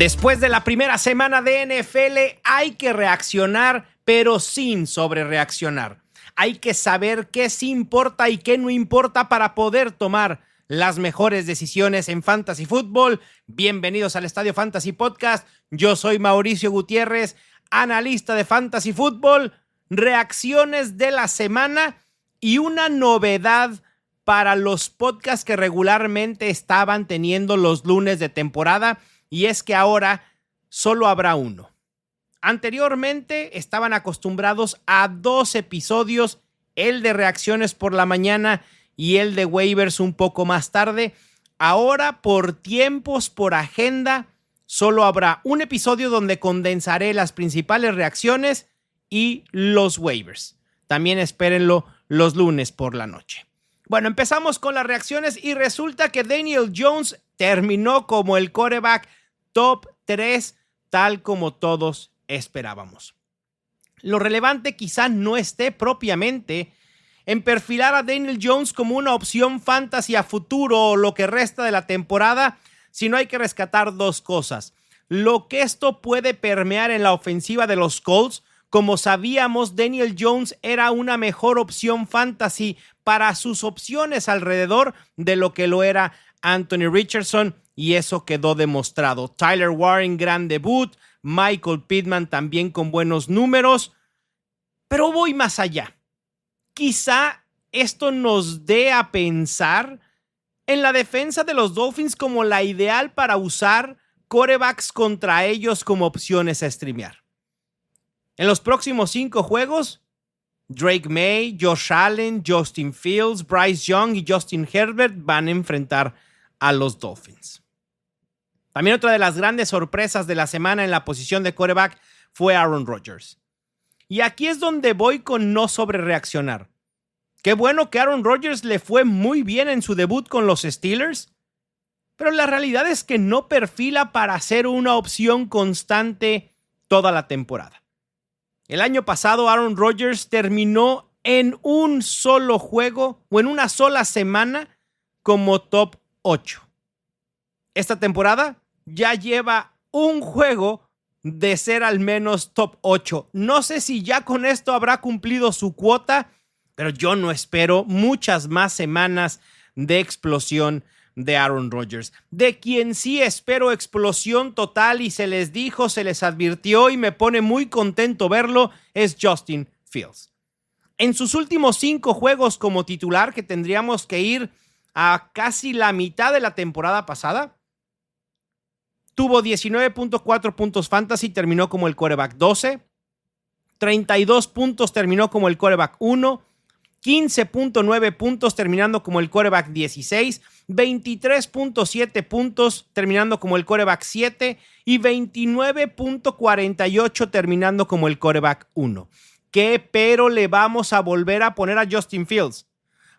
Después de la primera semana de NFL hay que reaccionar, pero sin sobrereaccionar. Hay que saber qué sí importa y qué no importa para poder tomar las mejores decisiones en Fantasy Football. Bienvenidos al Estadio Fantasy Podcast. Yo soy Mauricio Gutiérrez, analista de Fantasy Football. Reacciones de la semana y una novedad para los podcasts que regularmente estaban teniendo los lunes de temporada. Y es que ahora solo habrá uno. Anteriormente estaban acostumbrados a 2 episodios, el de reacciones por la mañana y el de waivers un poco más tarde. Ahora, por tiempos, por agenda, solo habrá un episodio donde condensaré las principales reacciones y los waivers. También espérenlo los lunes por la noche. Bueno, empezamos con las reacciones y resulta que Daniel Jones terminó como el quarterback top 3, tal como todos esperábamos. Lo relevante quizá no esté propiamente en perfilar a Daniel Jones como una opción fantasy a futuro o lo que resta de la temporada, sino hay que rescatar 2 cosas. Lo que esto puede permear en la ofensiva de los Colts. Como sabíamos, Daniel Jones era una mejor opción fantasy para sus opciones alrededor de lo que lo era Anthony Richardson, y eso quedó demostrado. Tyler Warren, gran debut. Michael Pittman también con buenos números. Pero voy más allá. Quizá esto nos dé a pensar en la defensa de los Dolphins como la ideal para usar quarterbacks contra ellos como opciones a streamear. En los próximos 5 juegos, Drake May, Josh Allen, Justin Fields, Bryce Young y Justin Herbert van a enfrentar a los Dolphins. También otra de las grandes sorpresas de la semana en la posición de quarterback fue Aaron Rodgers. Y aquí es donde voy con no sobrereaccionar. Qué bueno que Aaron Rodgers le fue muy bien en su debut con los Steelers, pero la realidad es que no perfila para ser una opción constante toda la temporada. El año pasado Aaron Rodgers terminó en un solo juego o en una sola semana como top 8. Esta temporada ya lleva un juego de ser al menos top 8. No sé si ya con esto habrá cumplido su cuota, pero yo no espero muchas más semanas de explosión de Aaron Rodgers. De quien sí espero explosión total y se les dijo, se les advirtió y me pone muy contento verlo, es Justin Fields. En sus últimos 5 juegos como titular, que tendríamos que ir a casi la mitad de la temporada pasada, tuvo 19.4 puntos fantasy, terminó como el quarterback 12. 32 puntos, terminó como el quarterback 1. 15.9 puntos, terminando como el quarterback 16. 23.7 puntos, terminando como el quarterback 7. Y 29.48, terminando como el quarterback 1. ¿Qué pero le vamos a volver a poner a Justin Fields?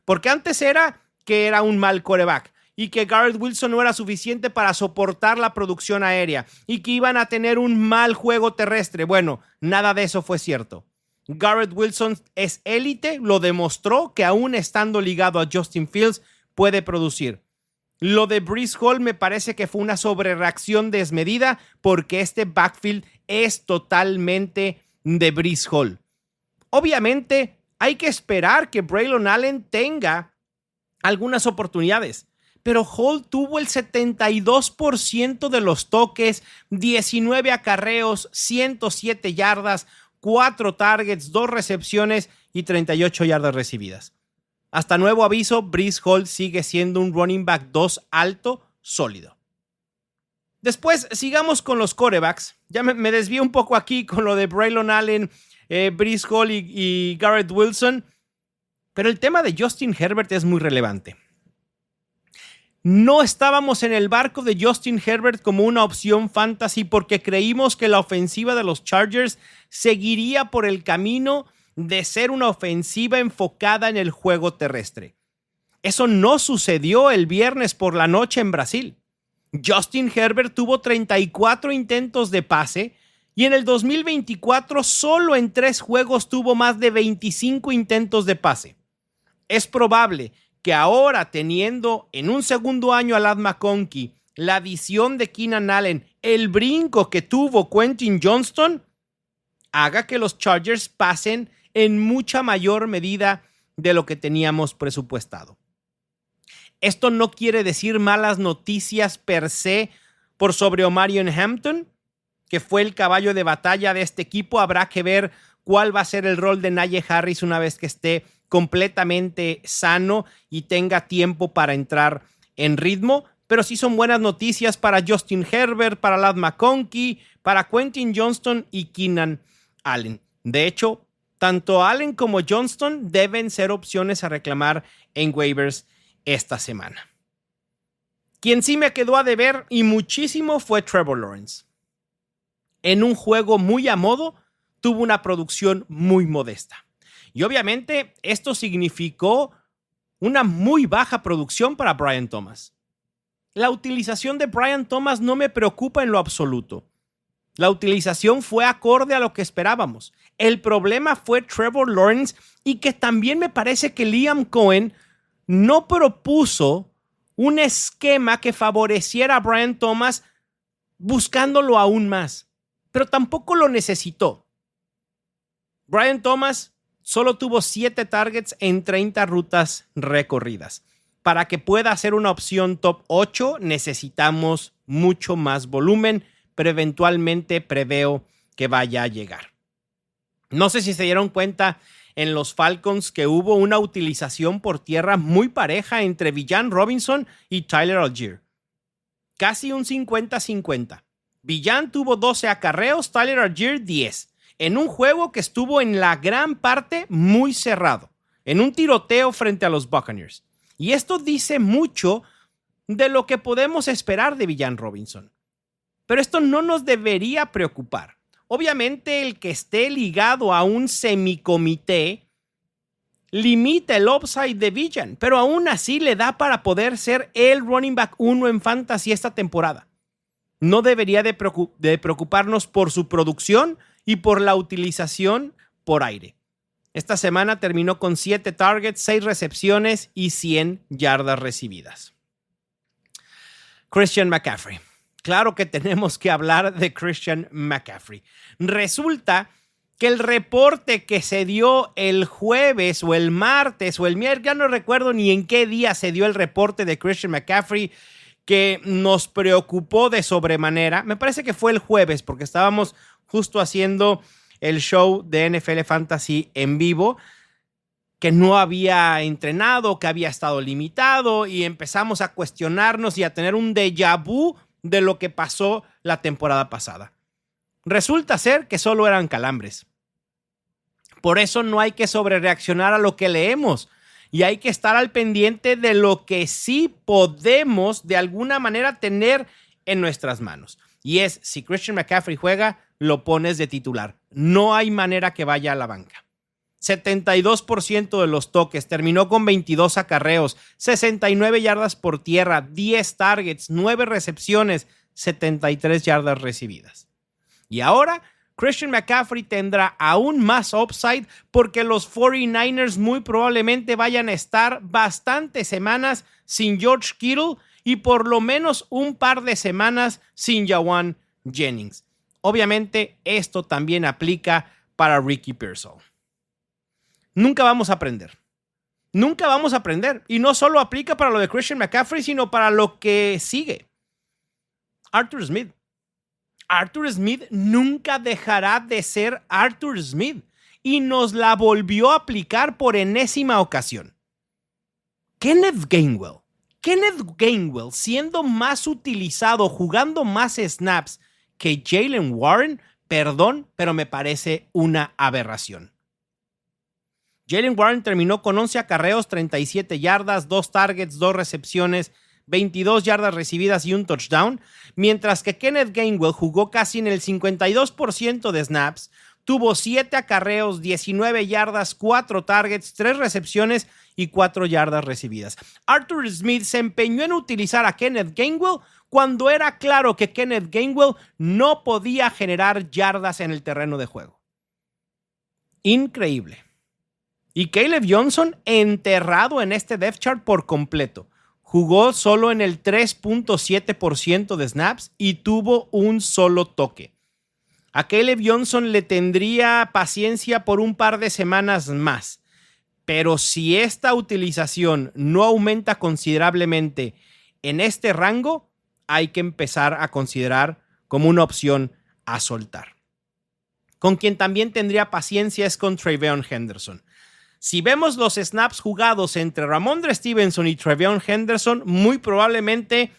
Porque antes era que era un mal quarterback y que Garrett Wilson no era suficiente para soportar la producción aérea y que iban a tener un mal juego terrestre. Bueno, nada de eso fue cierto. Garrett Wilson es élite, lo demostró que aún estando ligado a Justin Fields puede producir. Lo de Breece Hall me parece que fue una sobrereacción desmedida porque este backfield es totalmente de Breece Hall. Obviamente hay que esperar que Braylon Allen tenga algunas oportunidades, pero Hall tuvo el 72% de los toques, 19 acarreos, 107 yardas, 4 targets, 2 recepciones y 38 yardas recibidas. Hasta nuevo aviso, Breece Hall sigue siendo un running back 2 alto, sólido. Después, sigamos con los quarterbacks. Ya me desvío un poco aquí con lo de Braylon Allen, Breece Hall y Garrett Wilson, pero el tema de Justin Herbert es muy relevante. No estábamos en el barco de Justin Herbert como una opción fantasy porque creímos que la ofensiva de los Chargers seguiría por el camino de ser una ofensiva enfocada en el juego terrestre. Eso no sucedió el viernes por la noche en Brasil. Justin Herbert tuvo 34 intentos de pase y en el 2024 solo en 3 juegos tuvo más de 25 intentos de pase. Es probable que ahora, teniendo en un segundo año a Ladd McConkey la adición de Keenan Allen, el brinco que tuvo Quentin Johnston, haga que los Chargers pasen en mucha mayor medida de lo que teníamos presupuestado. Esto no quiere decir malas noticias per se por sobre Omarion Hampton, que fue el caballo de batalla de este equipo. Habrá que ver cuál va a ser el rol de Najee Harris una vez que esté completamente sano y tenga tiempo para entrar en ritmo. Pero sí son buenas noticias para Justin Herbert, para Ladd McConkey, para Quentin Johnston y Keenan Allen. De hecho, tanto Allen como Johnston deben ser opciones a reclamar en waivers esta semana. Quien sí me quedó a deber y muchísimo fue Trevor Lawrence. En un juego muy a modo, tuvo una producción muy modesta. Y obviamente esto significó una muy baja producción para Brian Thomas. La utilización de Brian Thomas no me preocupa en lo absoluto. La utilización fue acorde a lo que esperábamos. El problema fue Trevor Lawrence y que también me parece que Liam Cohen no propuso un esquema que favoreciera a Brian Thomas buscándolo aún más, pero tampoco lo necesitó. Brian Thomas solo tuvo 7 targets en 30 rutas recorridas. Para que pueda ser una opción top 8 necesitamos mucho más volumen, pero eventualmente preveo que vaya a llegar. No sé si se dieron cuenta en los Falcons que hubo una utilización por tierra muy pareja entre Bijan Robinson y Tyler Allgeier. Casi un 50-50. Bijan tuvo 12 acarreos, Tyler Allgeier 10. En un juego que estuvo en la gran parte muy cerrado. En un tiroteo frente a los Buccaneers. Y esto dice mucho de lo que podemos esperar de Bijan Robinson. Pero esto no nos debería preocupar. Obviamente el que esté ligado a un semicomité limita el upside de Bijan, pero aún así le da para poder ser el running back 1 en fantasy esta temporada. No debería de preocuparnos por su producción y por la utilización por aire. Esta semana terminó con 7 targets, 6 recepciones y 100 yardas recibidas. Christian McCaffrey. Claro que tenemos que hablar de Christian McCaffrey. Resulta que el reporte que se dio el jueves o el martes o el miércoles, ya no recuerdo ni en qué día se dio el reporte de Christian McCaffrey que nos preocupó de sobremanera. Me parece que fue el jueves porque estábamos justo haciendo el show de NFL Fantasy en vivo, que no había entrenado, que había estado limitado y empezamos a cuestionarnos y a tener un déjà vu de lo que pasó la temporada pasada. Resulta ser que solo eran calambres. Por eso no hay que sobrereaccionar a lo que leemos y hay que estar al pendiente de lo que sí podemos de alguna manera tener en nuestras manos. Y es, si Christian McCaffrey juega, lo pones de titular. No hay manera que vaya a la banca. 72% de los toques, terminó con 22 acarreos, 69 yardas por tierra, 10 targets, 9 recepciones, 73 yardas recibidas. Y ahora Christian McCaffrey tendrá aún más upside porque los 49ers muy probablemente vayan a estar bastantes semanas sin George Kittle y por lo menos un par de semanas sin Jauan Jennings. Obviamente esto también aplica para Ricky Pearsall. Nunca vamos a aprender. Nunca vamos a aprender. Y no solo aplica para lo de Christian McCaffrey, sino para lo que sigue. Arthur Smith. Arthur Smith nunca dejará de ser Arthur Smith. Y nos la volvió a aplicar por enésima ocasión. Kenneth Gainwell. Kenneth Gainwell siendo más utilizado, jugando más snaps que Jaylen Warren, perdón, pero me parece una aberración. Jaylen Warren terminó con 11 acarreos, 37 yardas, 2 targets, 2 recepciones, 22 yardas recibidas y un touchdown, mientras que Kenneth Gainwell jugó casi en el 52% de snaps, tuvo 7 acarreos, 19 yardas, 4 targets, 3 recepciones y 4 yardas recibidas. Arthur Smith se empeñó en utilizar a Kenneth Gainwell cuando era claro que Kenneth Gainwell no podía generar yardas en el terreno de juego. Increíble. Y Caleb Johnson enterrado en este depth chart por completo. jugó solo en el 3.7% de snaps y tuvo un solo toque. A Caleb Johnson le tendría paciencia por un par de semanas más, pero si esta utilización no aumenta considerablemente en este rango, hay que empezar a considerar como una opción a soltar. Con quien también tendría paciencia es con TreVeyon Henderson. Si vemos los snaps jugados entre Rhamondre Stevenson y TreVeyon Henderson, muy probablemente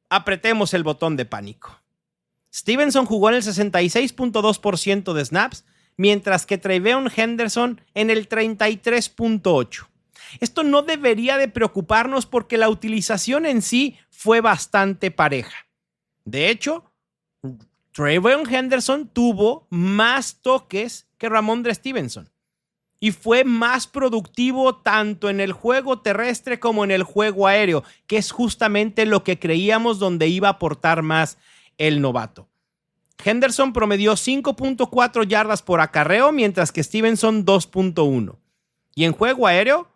apretemos el botón de pánico. Stevenson jugó en el 66.2% de snaps, mientras que TreVeyon Henderson en el 33.8%. Esto no debería de preocuparnos porque la utilización en sí fue bastante pareja. De hecho, TreVeyon Henderson tuvo más toques que Rhamondre Stevenson y fue más productivo tanto en el juego terrestre como en el juego aéreo, que es justamente lo que creíamos donde iba a aportar más el novato. Henderson promedió 5.4 yardas por acarreo, mientras que Stevenson 2.1. Y en juego aéreo,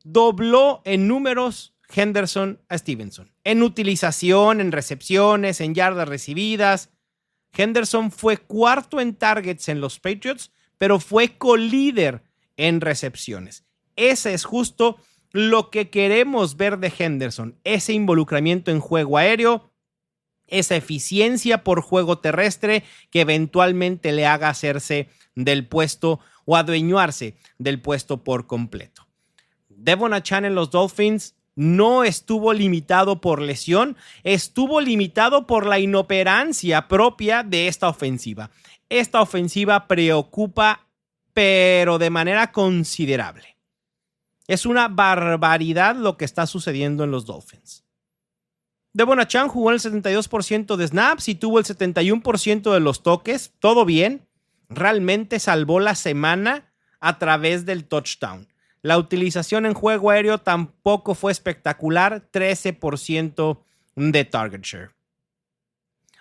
dobló en números Henderson a Stevenson. En utilización, en recepciones, en yardas recibidas. Henderson fue cuarto en targets en los Patriots, pero fue colíder en recepciones. Ese es justo lo que queremos ver de Henderson. Ese involucramiento en juego aéreo, esa eficiencia por juego terrestre que eventualmente le haga hacerse del puesto o adueñarse del puesto por completo. Devon Achane en los Dolphins no estuvo limitado por lesión, estuvo limitado por la inoperancia propia de esta ofensiva. Esta ofensiva preocupa, pero de manera considerable. Es una barbaridad lo que está sucediendo en los Dolphins. Devon Achane jugó el 72% de snaps y tuvo el 71% de los toques. Todo bien. Realmente salvó la semana a través del touchdown. La utilización en juego aéreo tampoco fue espectacular. 13% de target share.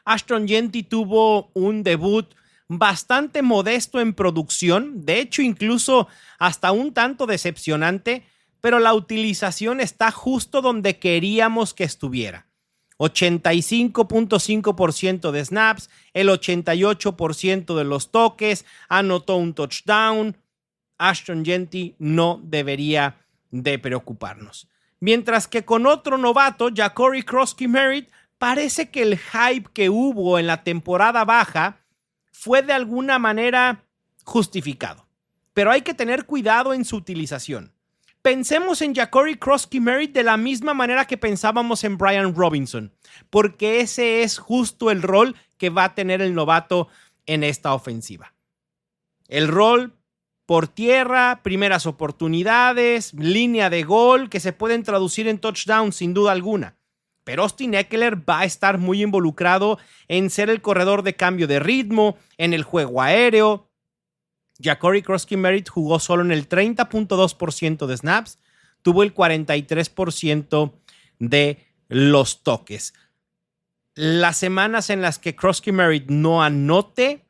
Ashton Jeanty tuvo un debut bastante modesto en producción. De hecho, incluso hasta un tanto decepcionante. Pero la utilización está justo donde queríamos que estuviera. 85.5% de snaps, el 88% de los toques, anotó un touchdown. Ashton Jeanty no debería de preocuparnos. Mientras que con otro novato, Jacory Krosky-Merritt, parece que el hype que hubo en la temporada baja fue de alguna manera justificado. Pero hay que tener cuidado en su utilización. Pensemos en Jacory Krosky-Merritt de la misma manera que pensábamos en Brian Robinson, porque ese es justo el rol que va a tener el novato en esta ofensiva. El rol por tierra, primeras oportunidades, línea de gol, que se pueden traducir en touchdown sin duda alguna. Pero Austin Ekeler va a estar muy involucrado en ser el corredor de cambio de ritmo, en el juego aéreo. Jacory Krosky-Merritt jugó solo en el 30.2% de snaps, tuvo el 43% de los toques. Las semanas en las que Krosky-Merritt no anote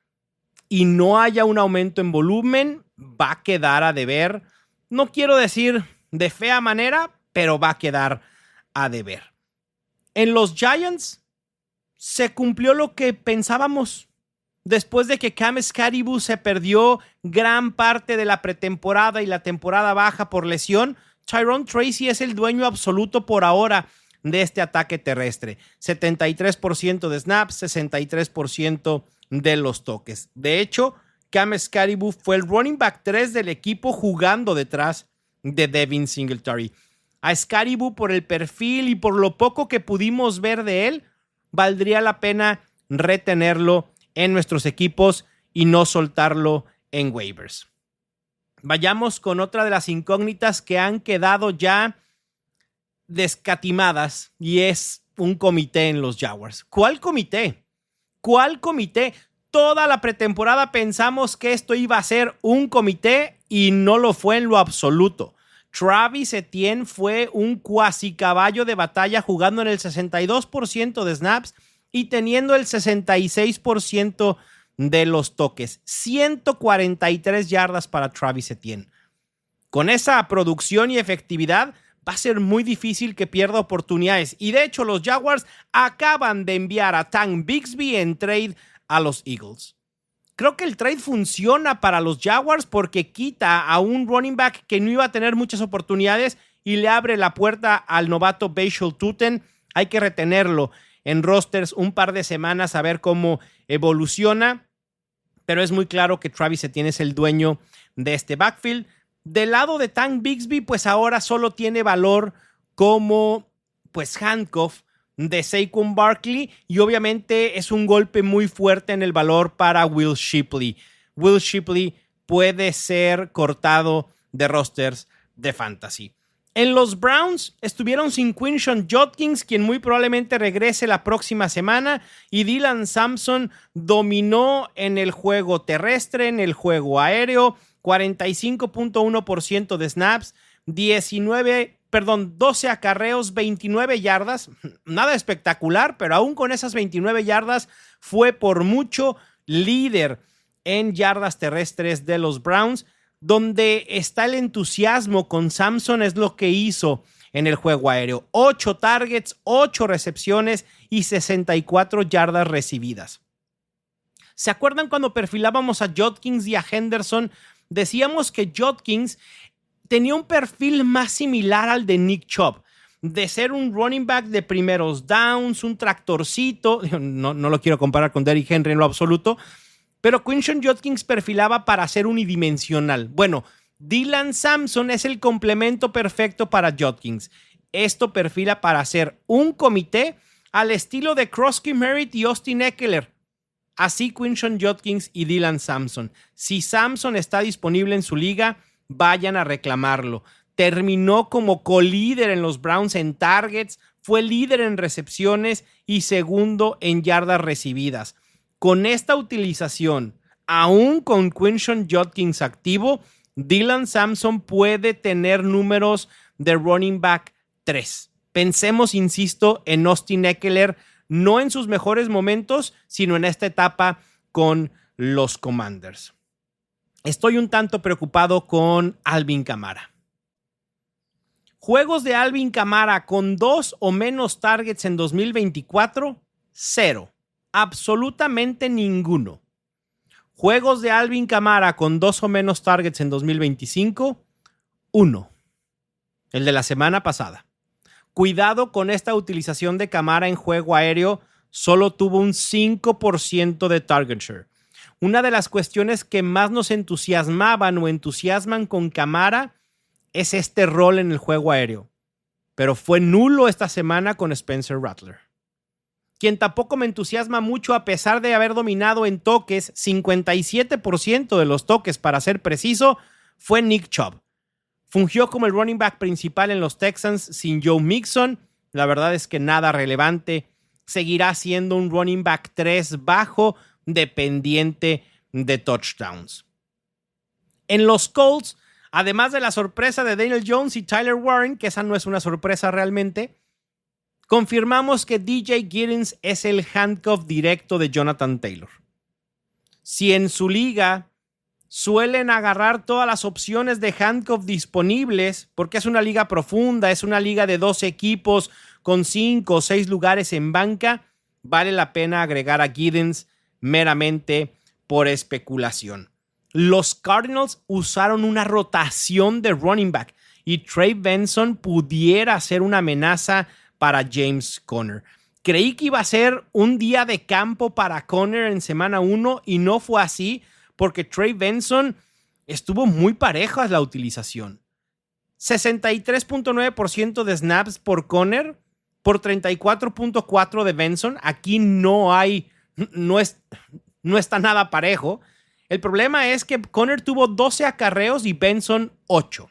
y no haya un aumento en volumen, va a quedar a deber. No quiero decir de fea manera, pero va a quedar a deber. En los Giants se cumplió lo que pensábamos. Después de que Cam Skattebo se perdió gran parte de la pretemporada y la temporada baja por lesión, Tyrone Tracy es el dueño absoluto por ahora de este ataque terrestre. 73% de snaps, 63% de los toques. De hecho, Cam Skattebo fue el running back 3 del equipo jugando detrás de Devin Singletary. A Skattebo, por el perfil y por lo poco que pudimos ver de él, valdría la pena retenerlo en nuestros equipos y no soltarlo en waivers. Vayamos con otra de las incógnitas que han quedado ya descatimadas y es un comité en los Jaguars. ¿Cuál comité? ¿Cuál comité? Toda la pretemporada pensamos que esto iba a ser un comité y no lo fue en lo absoluto. Travis Etienne fue un cuasi caballo de batalla jugando en el 62% de snaps y teniendo el 66% de los toques. 143 yardas para Travis Etienne. Con esa producción y efectividad, va a ser muy difícil que pierda oportunidades. Y de hecho, los Jaguars acaban de enviar a Tank Bigsby en trade a los Eagles. Creo que el trade funciona para los Jaguars porque quita a un running back que no iba a tener muchas oportunidades y le abre la puerta al novato Bashal Tutten. Hay que retenerlo en rosters un par de semanas a ver cómo evoluciona, pero es muy claro que Travis Etienne es el dueño de este backfield. Del lado de Tank Bigsby, pues ahora solo tiene valor como pues handcuff de Saquon Barkley y obviamente es un golpe muy fuerte en el valor para Will Shipley. Will Shipley puede ser cortado de rosters de fantasy. En los Browns estuvieron sin Quinshon Judkins, quien muy probablemente regrese la próxima semana, y Dylan Sampson dominó en el juego terrestre, en el juego aéreo, 45.1% de snaps, 12 acarreos, 29 yardas, nada espectacular, pero aún con esas 29 yardas fue por mucho líder en yardas terrestres de los Browns. Donde está el entusiasmo con Sampson es lo que hizo en el juego aéreo. 8 targets, 8 recepciones y 64 yardas recibidas. ¿Se acuerdan cuando perfilábamos a Judkins y a Henderson? Decíamos que Judkins tenía un perfil más similar al de Nick Chubb, de ser un running back de primeros downs, un tractorcito. No lo quiero comparar con Derrick Henry en lo absoluto, pero Quinshon Judkins perfilaba para ser unidimensional. Bueno, Dylan Sampson es el complemento perfecto para Judkins. Esto perfila para ser un comité al estilo de Krusky Merritt y Austin Ekeler. Así Quinshon Judkins y Dylan Sampson. Si Sampson está disponible en su liga, vayan a reclamarlo. Terminó como colíder en los Browns en targets, fue líder en recepciones y segundo en yardas recibidas. Con esta utilización, aún con Quinshon Judkins activo, Dylan Sampson puede tener números de running back 3. Pensemos, insisto, en Austin Ekeler, no en sus mejores momentos, sino en esta etapa con los Commanders. Estoy un tanto preocupado con Alvin Kamara. Juegos de Alvin Kamara con 2 o menos targets en 2024, 0. Absolutamente ninguno. Juegos de Alvin Kamara con 2 o menos targets en 2025, 1. El de la semana pasada. Cuidado con esta utilización de Kamara en juego aéreo, solo tuvo un 5% de target share. Una de las cuestiones que más nos entusiasmaban o entusiasman con Kamara es este rol en el juego aéreo, pero fue nulo esta semana con Spencer Rattler. Quien tampoco me entusiasma mucho a pesar de haber dominado en toques, 57% de los toques para ser preciso, fue Nick Chubb. Fungió como el running back principal en los Texans sin Joe Mixon. La verdad es que nada relevante. Seguirá siendo un running back 3 bajo, dependiente de touchdowns. En los Colts, además de la sorpresa de Daniel Jones y Tyler Warren, que esa no es una sorpresa realmente, confirmamos que DJ Giddens es el handcuff directo de Jonathan Taylor. Si en su liga suelen agarrar todas las opciones de handcuff disponibles, porque es una liga profunda, es una liga de 12 equipos con 5 o 6 lugares en banca, vale la pena agregar a Giddens meramente por especulación. Los Cardinals usaron una rotación de running back y Trey Benson pudiera ser una amenaza para James Conner. Creí que iba a ser un día de campo para Conner en semana 1 y no fue así porque Trey Benson estuvo muy pareja la utilización. 63.9% de snaps por Conner por 34.4% de Benson. Aquí no está nada parejo. El problema es que Conner tuvo 12 acarreos y Benson 8.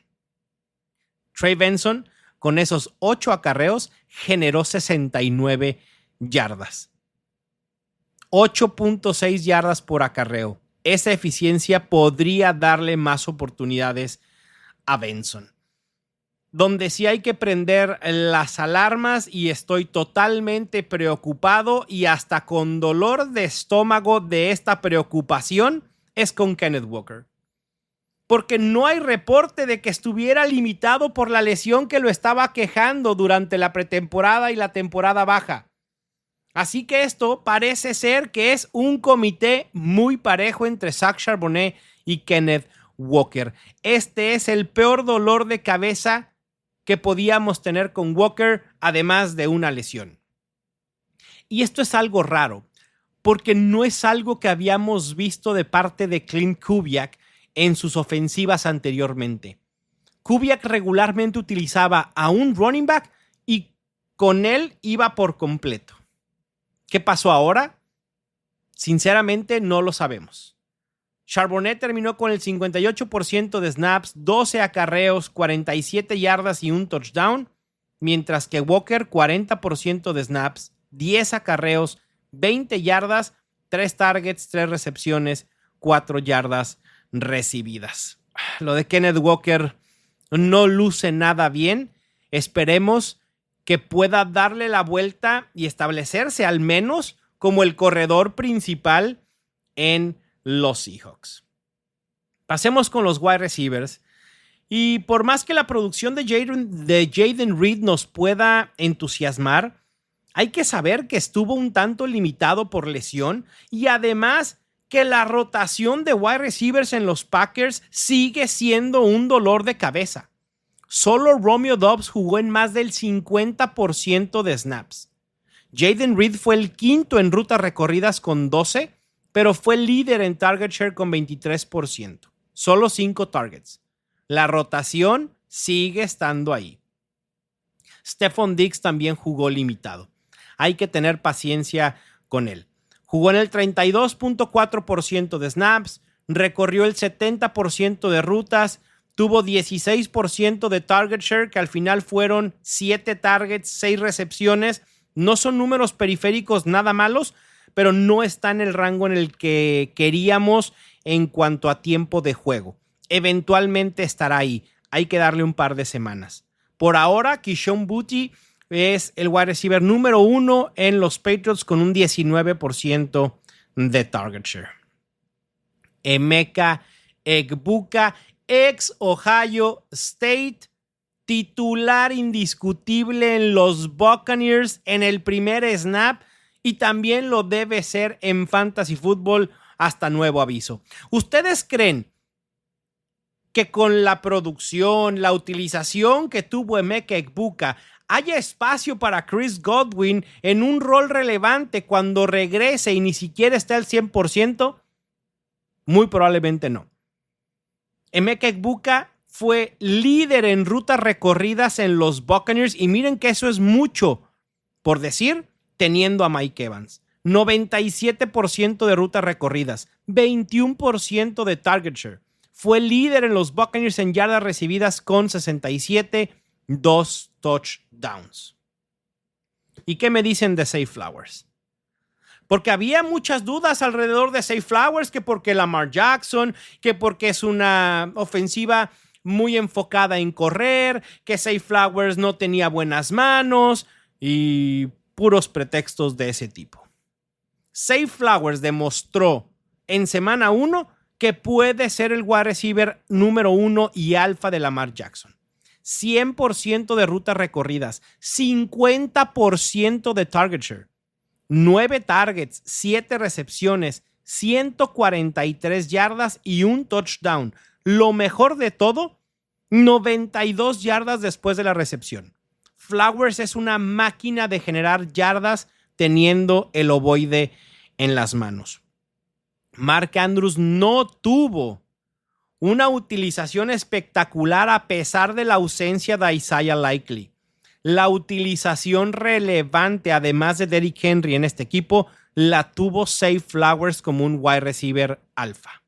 Trey Benson con esos 8 acarreos generó 69 yardas. 8.6 yardas por acarreo. Esa eficiencia podría darle más oportunidades a Benson. Donde sí hay que prender las alarmas y estoy totalmente preocupado y hasta con dolor de estómago de esta preocupación es con Kenneth Walker. porque no hay reporte de que estuviera limitado por la lesión que lo estaba quejando durante la pretemporada y la temporada baja. Así que esto parece ser que es un comité muy parejo entre Zach Charbonnet y Kenneth Walker. Este es el peor dolor de cabeza que podíamos tener con Walker, además de una lesión. Y esto es algo raro, porque no es algo que habíamos visto de parte de Klint Kubiak en sus ofensivas anteriormente. Kubiak regularmente utilizaba a un running back y con él iba por completo. ¿Qué pasó ahora? Sinceramente no lo sabemos. Charbonnet terminó con el 58% de snaps, 12 acarreos, 47 yardas y un touchdown, mientras que Walker 40% de snaps, 10 acarreos, 20 yardas, 3 targets, 3 recepciones, 4 yardas recibidas. Lo de Kenneth Walker no luce nada bien. Esperemos que pueda darle la vuelta y establecerse al menos como el corredor principal en los Seahawks. Pasemos con los wide receivers. Y por más que la producción de Jayden Reed nos pueda entusiasmar, hay que saber que estuvo un tanto limitado por lesión y además que la rotación de wide receivers en los Packers sigue siendo un dolor de cabeza. Solo Romeo Doubs jugó en más del 50% de snaps. Jayden Reed fue el quinto en rutas recorridas con 12, pero fue el líder en target share con 23%. Solo 5 targets. La rotación sigue estando ahí. Stephon Diggs también jugó limitado. Hay que tener paciencia con él. Jugó en el 32.4% de snaps, recorrió el 70% de rutas, tuvo 16% de target share, que al final fueron 7 targets, 6 recepciones. No son números periféricos nada malos, pero no está en el rango en el que queríamos en cuanto a tiempo de juego. Eventualmente estará ahí. Hay que darle un par de semanas. Por ahora, Kishon Boutte es el wide receiver número 1 en los Patriots con un 19% de target share. Emeka Egbuka, ex Ohio State, titular indiscutible en los Buccaneers en el primer snap y también lo debe ser en Fantasy Football hasta nuevo aviso. ¿Ustedes creen que con la producción, la utilización que tuvo Emeka Egbuka, haya espacio para Chris Godwin en un rol relevante cuando regrese y ni siquiera esté al 100%? Muy probablemente no. Emeka Egbuka fue líder en rutas recorridas en los Buccaneers y miren que eso es mucho, por decir, teniendo a Mike Evans. 97% de rutas recorridas, 21% de target share. Fue líder en los Buccaneers en yardas recibidas con 67, 2 touchdowns. ¿Y qué me dicen de Zay Flowers? Porque había muchas dudas alrededor de Zay Flowers, que porque Lamar Jackson, que porque es una ofensiva muy enfocada en correr, que Zay Flowers no tenía buenas manos y puros pretextos de ese tipo. Zay Flowers demostró en semana 1 que puede ser el wide receiver número 1 y alfa de Lamar Jackson. 100% de rutas recorridas, 50% de target share, 9 targets, 7 recepciones, 143 yardas y un touchdown. Lo mejor de todo, 92 yardas después de la recepción. Flowers es una máquina de generar yardas teniendo el ovoide en las manos. Mark Andrews no tuvo una utilización espectacular a pesar de la ausencia de Isaiah Likely. La utilización relevante, además de Derrick Henry en este equipo, la tuvo Zay Flowers como un wide receiver alfa.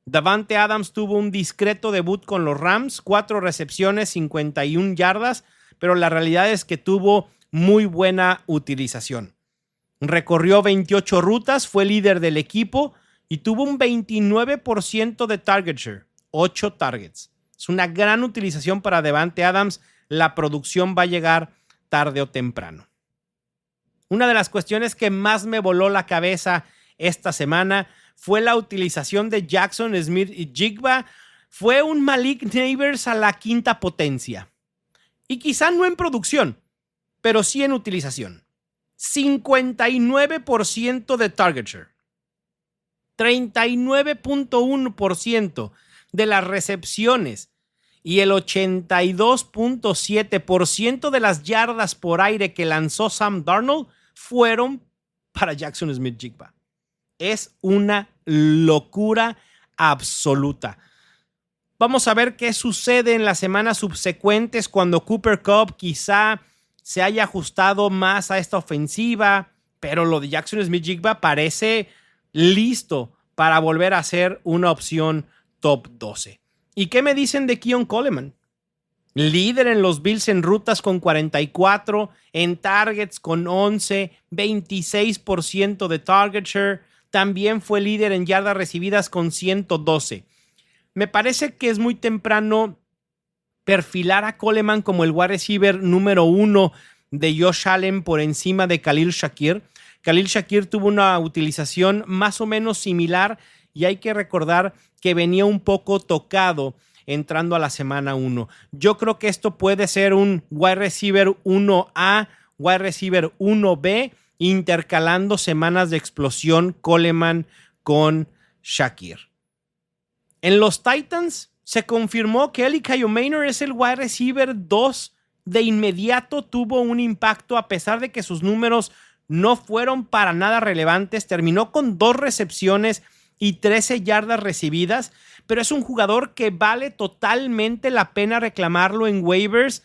Davante Adams tuvo un discreto debut con los Rams, 4 recepciones, 51 yardas, pero la realidad es que tuvo muy buena utilización. Recorrió 28 rutas, fue líder del equipo y tuvo un 29% de target share, 8 targets. Es una gran utilización para Davante Adams. La producción va a llegar tarde o temprano. Una de las cuestiones que más me voló la cabeza esta semana fue la utilización de Jackson Smith y Jigba. Fue un Malik Neighbors a la quinta potencia. Y quizá no en producción, pero sí en utilización. 59% de target share. 39.1% de las recepciones y el 82.7% de las yardas por aire que lanzó Sam Darnold fueron para Jackson Smith-Jigba. Es una locura absoluta. Vamos a ver qué sucede en las semanas subsecuentes cuando Cooper Kupp quizá se haya ajustado más a esta ofensiva, pero lo de Jackson Smith-Jigba parece listo para volver a ser una opción top 12. ¿Y qué me dicen de Keon Coleman? Líder en los Bills en rutas con 44, en targets con 11, 26% de target share. También fue líder en yardas recibidas con 112. Me parece que es muy temprano perfilar a Coleman como el wide receiver número 1 de Josh Allen por encima de Khalil Shakir. Khalil Shakir tuvo una utilización más o menos similar y hay que recordar que venía un poco tocado entrando a la semana 1. Yo creo que esto puede ser un wide receiver 1A, wide receiver 1B, intercalando semanas de explosión Coleman con Shakir. En los Titans se confirmó que Elikay Maynor es el wide receiver 2. De inmediato tuvo un impacto a pesar de que sus números no fueron para nada relevantes. Terminó con 2 recepciones y 13 yardas recibidas, pero es un jugador que vale totalmente la pena reclamarlo en waivers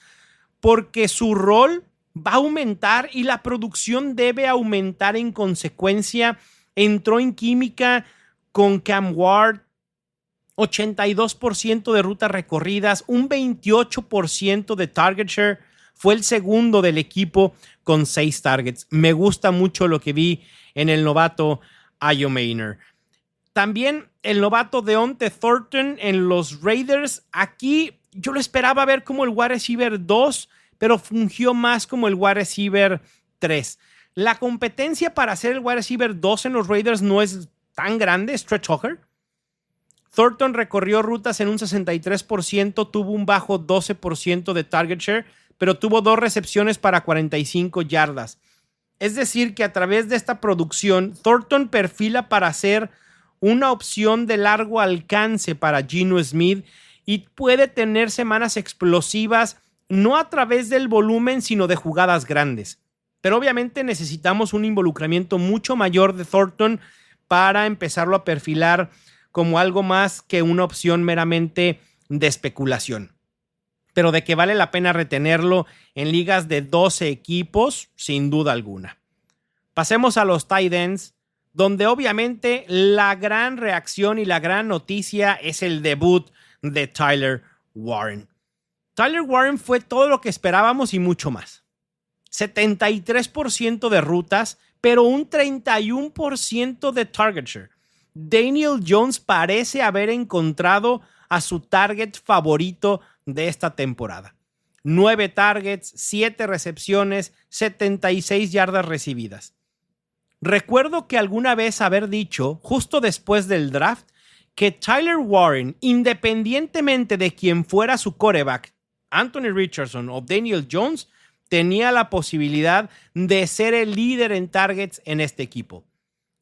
porque su rol va a aumentar y la producción debe aumentar en consecuencia. Entró en química con Cam Ward, 82% de rutas recorridas, un 28% de target share. Fue el segundo del equipo con 6 targets. Me gusta mucho lo que vi en el novato Maynor. También el novato Deonte Thornton en los Raiders. Aquí yo lo esperaba ver como el wide receiver 2, pero fungió más como el wide receiver 3. La competencia para ser el wide receiver 2 en los Raiders no es tan grande. Stretch Hawker. Thornton recorrió rutas en un 63%, tuvo un bajo 12% de target share, pero tuvo 2 recepciones para 45 yardas. Es decir, que a través de esta producción, Thornton perfila para ser una opción de largo alcance para Geno Smith y puede tener semanas explosivas, no a través del volumen, sino de jugadas grandes. Pero obviamente necesitamos un involucramiento mucho mayor de Thornton para empezarlo a perfilar como algo más que una opción meramente de especulación. Pero de que vale la pena retenerlo en ligas de 12 equipos, sin duda alguna. Pasemos a los tight ends, donde obviamente la gran reacción y la gran noticia es el debut de Tyler Warren. Tyler Warren fue todo lo que esperábamos y mucho más. 73% de rutas, pero un 31% de target share. Daniel Jones parece haber encontrado a su target favorito de esta temporada. 9 targets, 7 recepciones, 76 yardas recibidas. Recuerdo que alguna vez haber dicho, justo después del draft, que Tyler Warren, independientemente de quién fuera su quarterback, Anthony Richardson o Daniel Jones, tenía la posibilidad de ser el líder en targets en este equipo.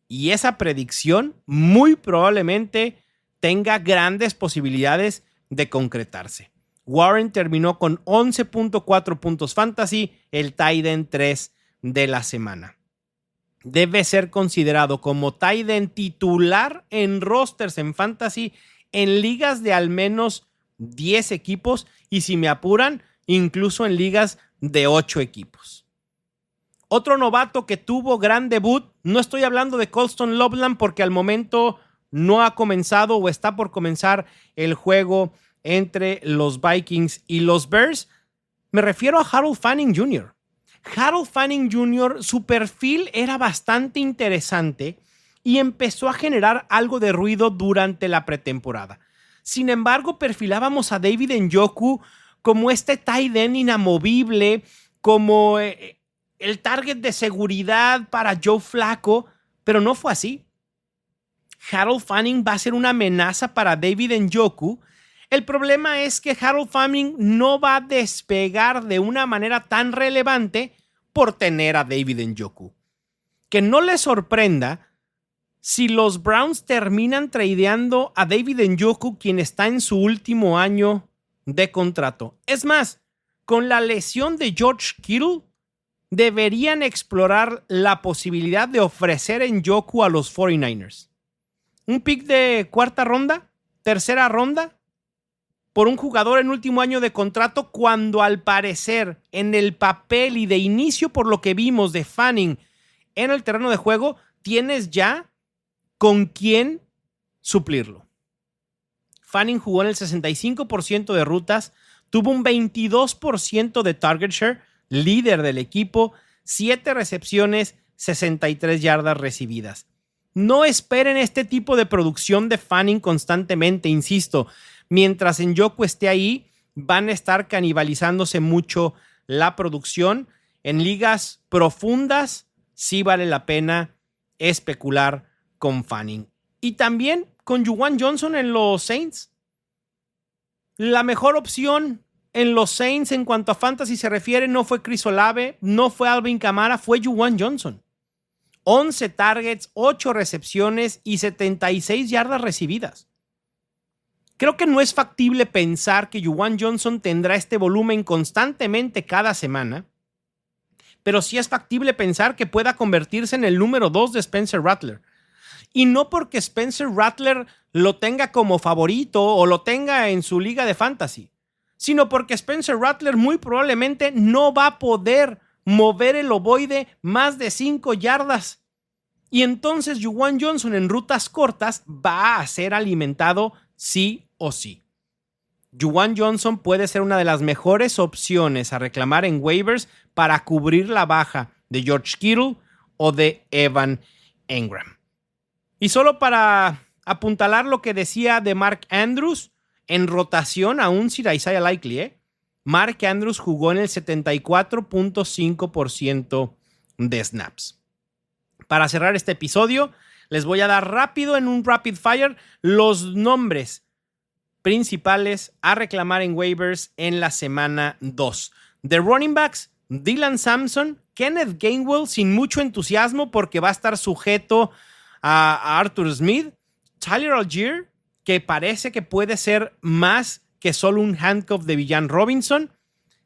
Y esa predicción muy probablemente tenga grandes posibilidades de concretarse. Warren terminó con 11.4 puntos fantasy, el tight end 3 de la semana. Debe ser considerado como tight end titular en rosters en fantasy en ligas de al menos 10 equipos y, si me apuran, incluso en ligas de 8 equipos. Otro novato que tuvo gran debut, no estoy hablando de Colston Loveland porque al momento no ha comenzado o está por comenzar el juego entre los Vikings y los Bears. Me refiero a Harold Fanning Jr. Harold Fanning Jr., su perfil era bastante interesante y empezó a generar algo de ruido durante la pretemporada. Sin embargo, perfilábamos a David Njoku como este tight end inamovible, como el target de seguridad para Joe Flacco, pero no fue así. Harold Fanning va a ser una amenaza para David Njoku. El problema es que Harold Fanning no va a despegar de una manera tan relevante por tener a David Njoku. Que no les sorprenda si los Browns terminan tradeando a David Njoku, quien está en su último año de contrato. Es más, con la lesión de George Kittle, deberían explorar la posibilidad de ofrecer a Njoku a los 49ers. Un pick de cuarta ronda, tercera ronda, por un jugador en último año de contrato, cuando al parecer en el papel y de inicio por lo que vimos de Fanning en el terreno de juego, tienes ya con quién suplirlo. Fanning jugó en el 65% de rutas, tuvo un 22% de target share, líder del equipo, 7 recepciones, 63 yardas recibidas. No esperen este tipo de producción de Fanning constantemente, insisto. Mientras Njoku esté ahí, van a estar canibalizándose mucho la producción. En ligas profundas, sí vale la pena especular con Fanning. Y también con Juwan Johnson en los Saints. La mejor opción en los Saints en cuanto a fantasy se refiere no fue Chris Olave, no fue Alvin Kamara, fue Juwan Johnson. 11 targets, 8 recepciones y 76 yardas recibidas. Creo que no es factible pensar que Juwan Johnson tendrá este volumen constantemente cada semana, pero sí es factible pensar que pueda convertirse en el número 2 de Spencer Rattler. Y no porque Spencer Rattler lo tenga como favorito o lo tenga en su liga de fantasy, sino porque Spencer Rattler muy probablemente no va a poder mover el ovoide más de 5 yardas. Y entonces Juwan Johnson en rutas cortas va a ser alimentado sí o sí. Juwan Johnson puede ser una de las mejores opciones a reclamar en waivers para cubrir la baja de George Kittle o de Evan Engram. Y solo para apuntalar lo que decía de Mark Andrews, en rotación aún sin Isaiah Likely, Mark Andrews jugó en el 74.5% de snaps. Para cerrar este episodio, les voy a dar rápido en un rapid fire los nombres principales a reclamar en waivers en la semana 2. De running backs, Dylan Sampson, Kenneth Gainwell sin mucho entusiasmo porque va a estar sujeto a Arthur Smith, Tyler Algier, que parece que puede ser más que solo un handcuff de Villan Robinson.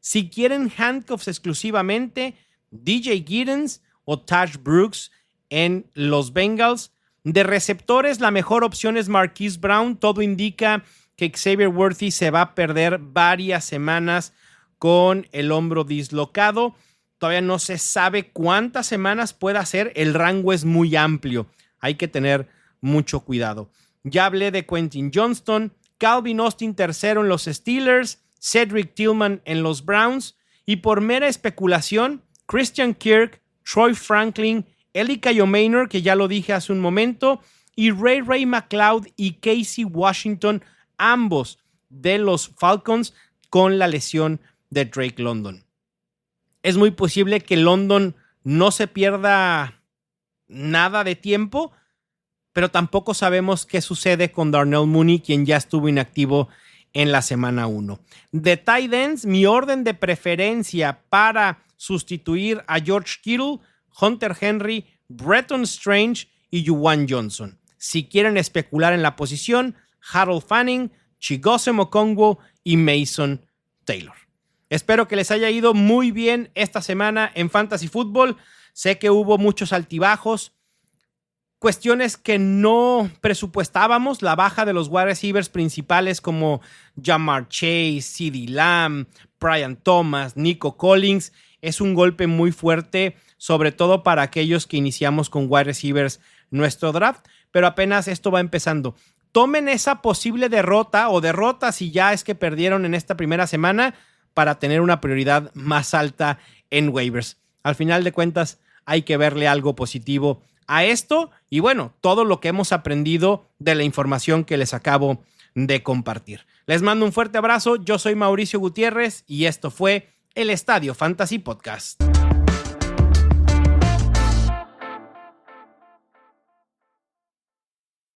Si quieren handcuffs exclusivamente, DJ Giddens o Taj Brooks en los Bengals. De receptores, la mejor opción es Marquise Brown. Todo indica que Xavier Worthy se va a perder varias semanas con el hombro dislocado. Todavía no se sabe cuántas semanas pueda ser. El rango es muy amplio. Hay que tener mucho cuidado. Ya hablé de Quentin Johnston, Calvin Austin tercero en los Steelers, Cedric Tillman en los Browns y por mera especulación, Christian Kirk, Troy Franklin, Eli Maynor, que ya lo dije hace un momento, y Ray McLeod y Casey Washington, ambos de los Falcons con la lesión de Drake London. Es muy posible que London no se pierda nada de tiempo, pero tampoco sabemos qué sucede con Darnell Mooney, quien ya estuvo inactivo en la semana 1. De tight ends, mi orden de preferencia para sustituir a George Kittle, Hunter Henry, Bretton Strange y Juwan Johnson. Si quieren especular en la posición, Harold Fanning, Chigoziem Okonkwo y Mason Taylor. Espero que les haya ido muy bien esta semana en Fantasy Football. Sé que hubo muchos altibajos, cuestiones que no presupuestábamos, la baja de los wide receivers principales como Ja'Marr Chase, CeeDee Lamb, Brian Thomas, Nico Collins. Es un golpe muy fuerte, sobre todo para aquellos que iniciamos con wide receivers nuestro draft, pero apenas esto va empezando. Tomen esa posible derrota o derrota si ya es que perdieron en esta primera semana para tener una prioridad más alta en waivers. Al final de cuentas, hay que verle algo positivo a esto y bueno, todo lo que hemos aprendido de la información que les acabo de compartir. Les mando un fuerte abrazo, yo soy Mauricio Gutiérrez y esto fue el Estadio Fantasy Podcast.